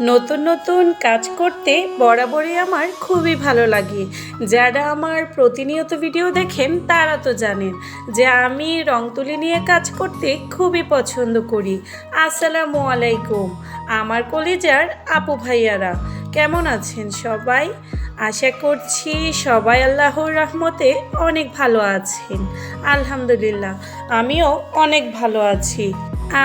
নতুন নতুন কাজ করতে বরাবরই আমার খুবই ভালো লাগে। যারা আমার প্রতিনিয়ত ভিডিও দেখেন তারা তো জানেন যে আমি রং তুলি নিয়ে কাজ করতে খুবই পছন্দ করি। আসসালামু আলাইকুম আমার কলিজার আপু ভাইয়ারা, কেমন আছেন সবাই? আশা করছি সবাই আল্লাহর রহমতে অনেক ভালো আছেন। আলহামদুলিল্লাহ আমিও অনেক ভালো আছি।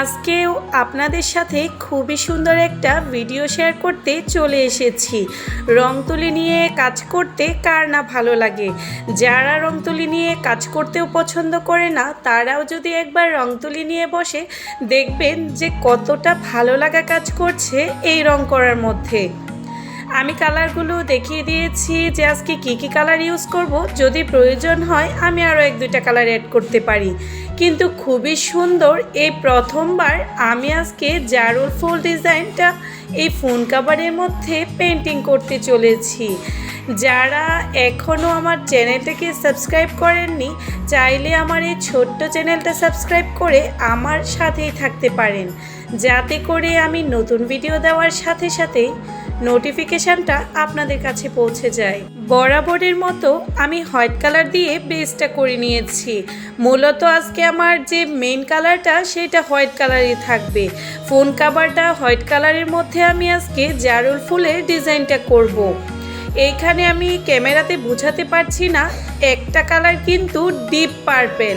আজকেও আপনাদের সাথে খুবই সুন্দর একটা ভিডিও শেয়ার করতে চলে এসেছি। রং তুলি নিয়ে কাজ করতে কার না ভালো লাগে? যারা রং তুলি নিয়ে কাজ করতেও পছন্দ করে না তারাও যদি একবার রং তুলি নিয়ে বসে দেখবেন যে কতটা ভালো লাগা কাজ করছে এই রং করার মধ্যে। আমি কালারগুলো দেখিয়ে দিয়েছি যে আজকে কী কালার ইউজ করব। যদি প্রয়োজন হয় আমি আরও 1-2টা কালার অ্যাড করতে পারি। কিন্তু খুবই সুন্দর এই প্রথমবার আমি আজকে জারুল ফুল ডিজাইনটা এই ফোন কাভারের মধ্যে পেন্টিং করতে চলেছি। যারা এখনও আমার চ্যানেলটাকে সাবস্ক্রাইব করেননি চাইলে আমার এই ছোট্ট চ্যানেলটা সাবস্ক্রাইব করে আমার সাথেই থাকতে পারেন, যাতে করে আমি নতুন ভিডিও দেওয়ার সাথে সাথে নোটিফিকেশানটা আপনাদের কাছে পৌঁছে যায়। বরাবরের মতো আমি হোয়াইট কালার দিয়ে বেসটা করে নিয়েছি। মূলত আজকে আমার যে মেইন কালারটা সেটা হোয়াইট কালারই থাকবে। ফোন কাভারটা হোয়াইট কালারের মধ্যে আমি আজকে জারুল ফুলের ডিজাইনটা করব। এইখানে আমি ক্যামেরাতে বোঝাতে পারছি না, একটা কালার কিন্তু ডিপ পার্পেল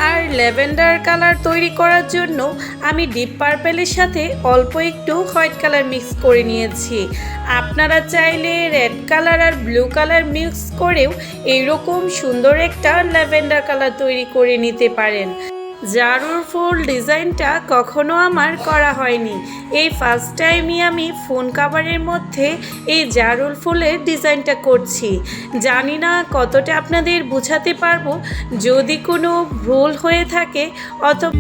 আর ল্যাভেন্ডার কালার তৈরি করার জন্য আমি ডিপ পার্পেলের সাথে অল্প একটু হোয়াইট কালার মিক্স করে নিয়েছি। আপনারা চাইলে রেড কালার আর ব্লু কালার মিক্স করেও এইরকম সুন্দর একটা ল্যাভেন্ডার কালার তৈরি করে নিতে পারেন। জারুল ফুল ডিজাইনটা কখনো আমার করা হয়নি, এই ফার্স্ট টাইমই আমি ফোন কাভারের মধ্যে এই জারুল ফুলের ডিজাইনটা করছি। জানি না কতটা আপনাদের বোঝাতে পারবো, যদি কোনো ভুল হয়ে থাকে অথবা